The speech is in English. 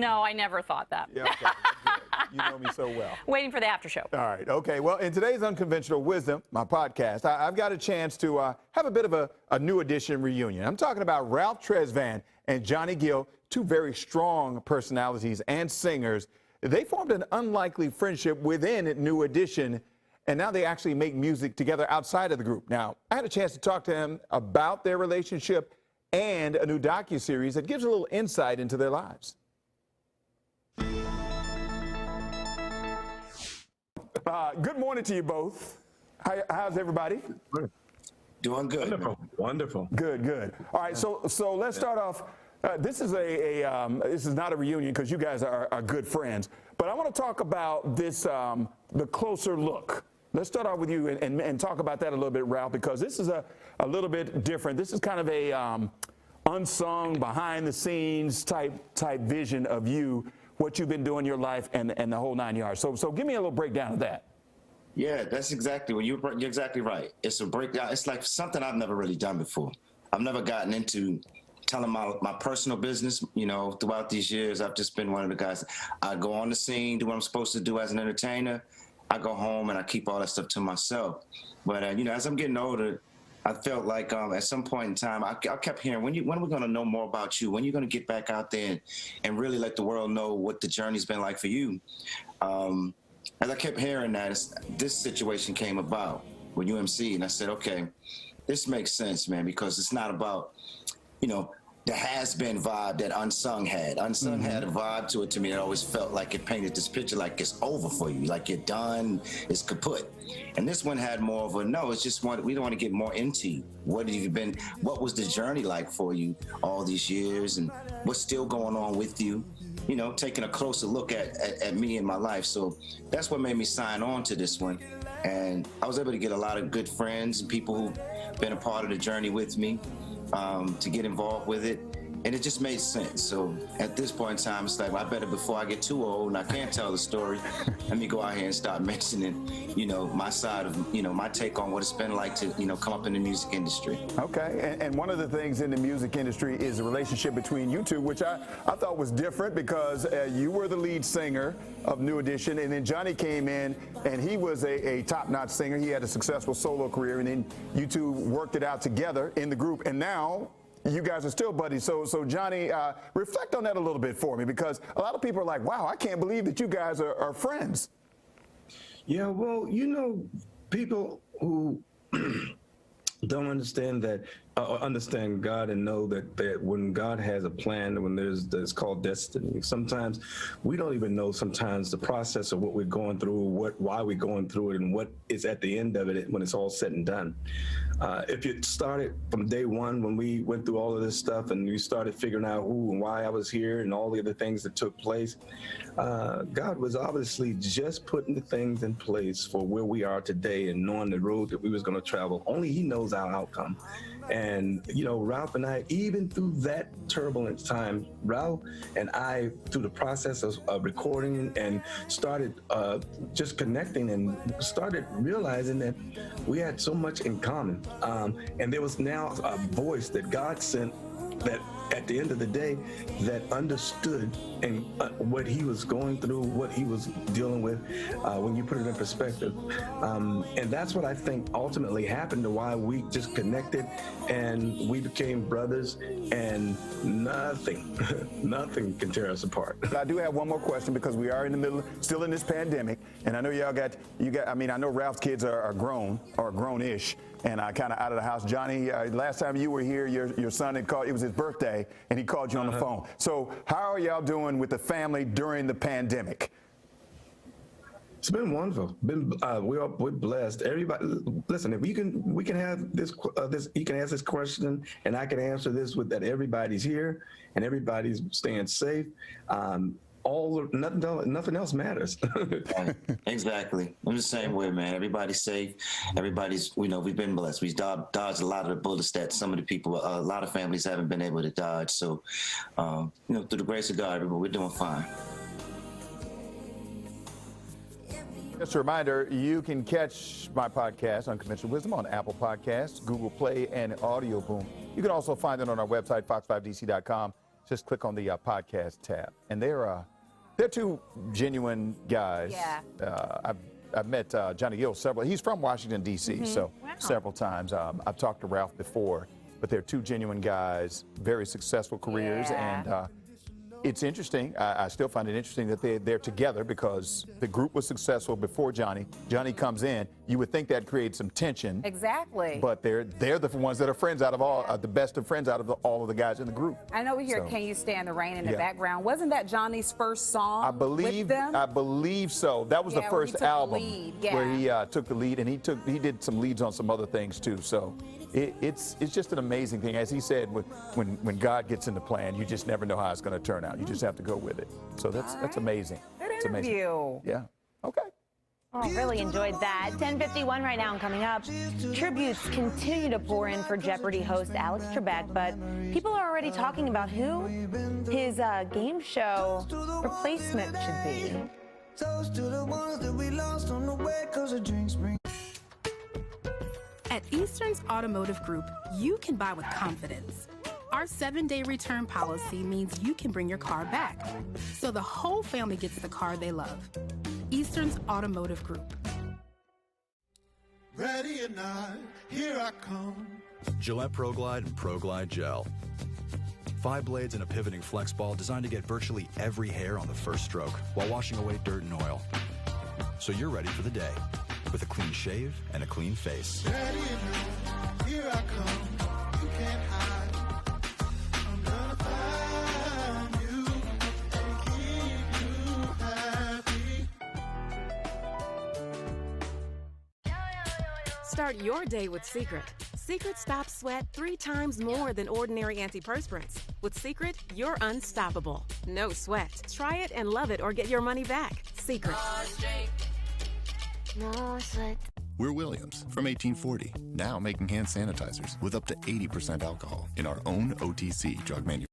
No, I never thought that. Yeah, okay. You know me so well. Waiting for the after show. All right. Okay. Well, in today's Unconventional Wisdom, my podcast, I've got a chance to have a bit of a New Edition reunion. I'm talking about Ralph Tresvant and Johnnie Gill, two very strong personalities and singers. They formed an unlikely friendship within New Edition, and now they actually make music together outside of the group. Now, I had a chance to talk to them about their relationship and a new docuseries that gives a little insight into their lives. Good morning to you both. How's everybody? Doing good. Wonderful. Wonderful. Good, good. All right, so let's start off. This is this is not a reunion because you guys are good friends, but I want to talk about this the closer look. Let's start off with you and talk about that a little bit, Ralph, because this is a little bit different. This is kind of a unsung, behind the scenes type vision of you, what you've been doing in your life and the whole 9 yards. So give me a little breakdown of that. Yeah, that's exactly what you're exactly right. It's a breakdown. It's like something I've never really done before. I've never gotten into telling my personal business. You know, throughout these years, I've just been one of the guys. I go on the scene, do what I'm supposed to do as an entertainer. I go home and I keep all that stuff to myself. But you know, as I'm getting older, I felt like at some point in time, I kept hearing, when are we going to know more about you? When are you going to get back out there and really let the world know what the journey's been like for you? As I kept hearing that, this situation came about with UMC, and I said, okay, this makes sense, man, because it's not about, you know, the has-been vibe that Unsung had. Unsung had a vibe to it to me that always felt like it painted this picture like it's over for you, like you're done, it's kaput. And this one had more of a, no, it's just we don't want to get more into you. What have you been, what was the journey like for you all these years, and what's still going on with you? You know, taking a closer look at me and my life. So that's what made me sign on to this one. And I was able to get a lot of good friends and people who've been a part of the journey with me to get involved with it. And it just made sense. So at this point in time, it's like, well, I better, before I get too old and I can't tell the story, let me go out here and start mentioning, you know, my side of, you know, my take on what it's been like to, you know, come up in the music industry. Okay, and one of the things in the music industry is the relationship between you two, which I thought was different because you were the lead singer of New Edition, and then Johnnie came in and he was a top-notch singer. He had a successful solo career, and then you two worked it out together in the group, and now you guys are still buddies. So Johnnie, reflect on that a little bit for me, because a lot of people are like, wow, I can't believe that you guys are friends. Yeah, well, you know, people who don't understand that, understand God and know that when God has a plan, when there's called destiny, sometimes we don't even know sometimes the process of what we're going through, why we're going through it, and what is at the end of it when it's all said and done. If it started from day one, when we went through all of this stuff and we started figuring out who and why I was here and all the other things that took place, God was obviously just putting the things in place for where we are today and knowing the road that we was going to travel. Only He knows our outcome. And, you know, Ralph and I, even through that turbulent time, Ralph and I, through the process of recording and started just connecting and started realizing that we had so much in common. And there was now a voice that God sent that at the end of the day that understood and what he was going through, what he was dealing with when you put it in perspective. And that's what I think ultimately happened to why we just connected and we became brothers, and nothing can tear us apart. I do have one more question, because we are in the middle, still in this pandemic, and I know you got, I mean, I know Ralph's kids are grown, or grown-ish, and kind of out of the house. Johnnie, last time you were here, your son had called, it was his birthday, and he called you on the phone. So how are y'all doing with the family during the pandemic? It's been wonderful. We're blessed. Everybody, listen. If we can have this. You can ask this question, and I can answer this with that. Everybody's here, and everybody's staying safe. Nothing else matters. Exactly. I'm the same way, man. Everybody's safe. Everybody's, you know, we've been blessed. We've dodged a lot of the bullets that some of the people, a lot of families haven't been able to dodge. So, you know, through the grace of God, we're doing fine. Just a reminder, you can catch my podcast, Unconventional Wisdom, on Apple Podcasts, Google Play, and Audio Boom. You can also find it on our website, fox5dc.com. just click on the podcast tab. And they're two genuine guys. Yeah. I've met Johnnie Gill several. He's from Washington, D.C., so Wow. several times. I've talked to Ralph before, but they're two genuine guys, very successful careers, Yeah. and it's interesting. I still find it interesting that they're together because the group was successful before Johnnie. Johnnie comes in. You would think that creates some tension. Exactly. But they're the ones that are friends out of all, the best of friends out of all of the guys in the group. I know we hear So, "Can You Stand the Rain" in the yeah. background. Wasn't that Johnny's first song I believe so. That was Yeah, the where he first took the album lead, where yeah. he took the lead, and he did some leads on some other things too. So it's just an amazing thing. As he said, when God gets in the plan, you just never know how it's going to turn out. You just have to go with it. So that's amazing. Good It's amazing. interview. Yeah. Okay. Oh, really enjoyed that. 10:51 right now and coming up. Tributes continue to pour in for Jeopardy host Alex Trebek, but people are already talking about who his game show replacement should be. At Eastern's Automotive Group, you can buy with confidence. Our 7-day return policy means you can bring your car back, so the whole family gets the car they love. Eastern's Automotive Group. Ready or not, here I come. Gillette ProGlide and ProGlide Gel. 5 blades and a pivoting flex ball designed to get virtually every hair on the first stroke while washing away dirt and oil. So you're ready for the day with a clean shave and a clean face. Ready or not, here I come. You can't hide. I'm gonna find you and keep you happy. Start your day with Secret. Secret stops sweat 3 times more than ordinary antiperspirants. With Secret, you're unstoppable. No sweat. Try it and love it or get your money back. Secret. No sweat. We're Williams from 1840, now making hand sanitizers with up to 80% alcohol in our own OTC drug manufacturing.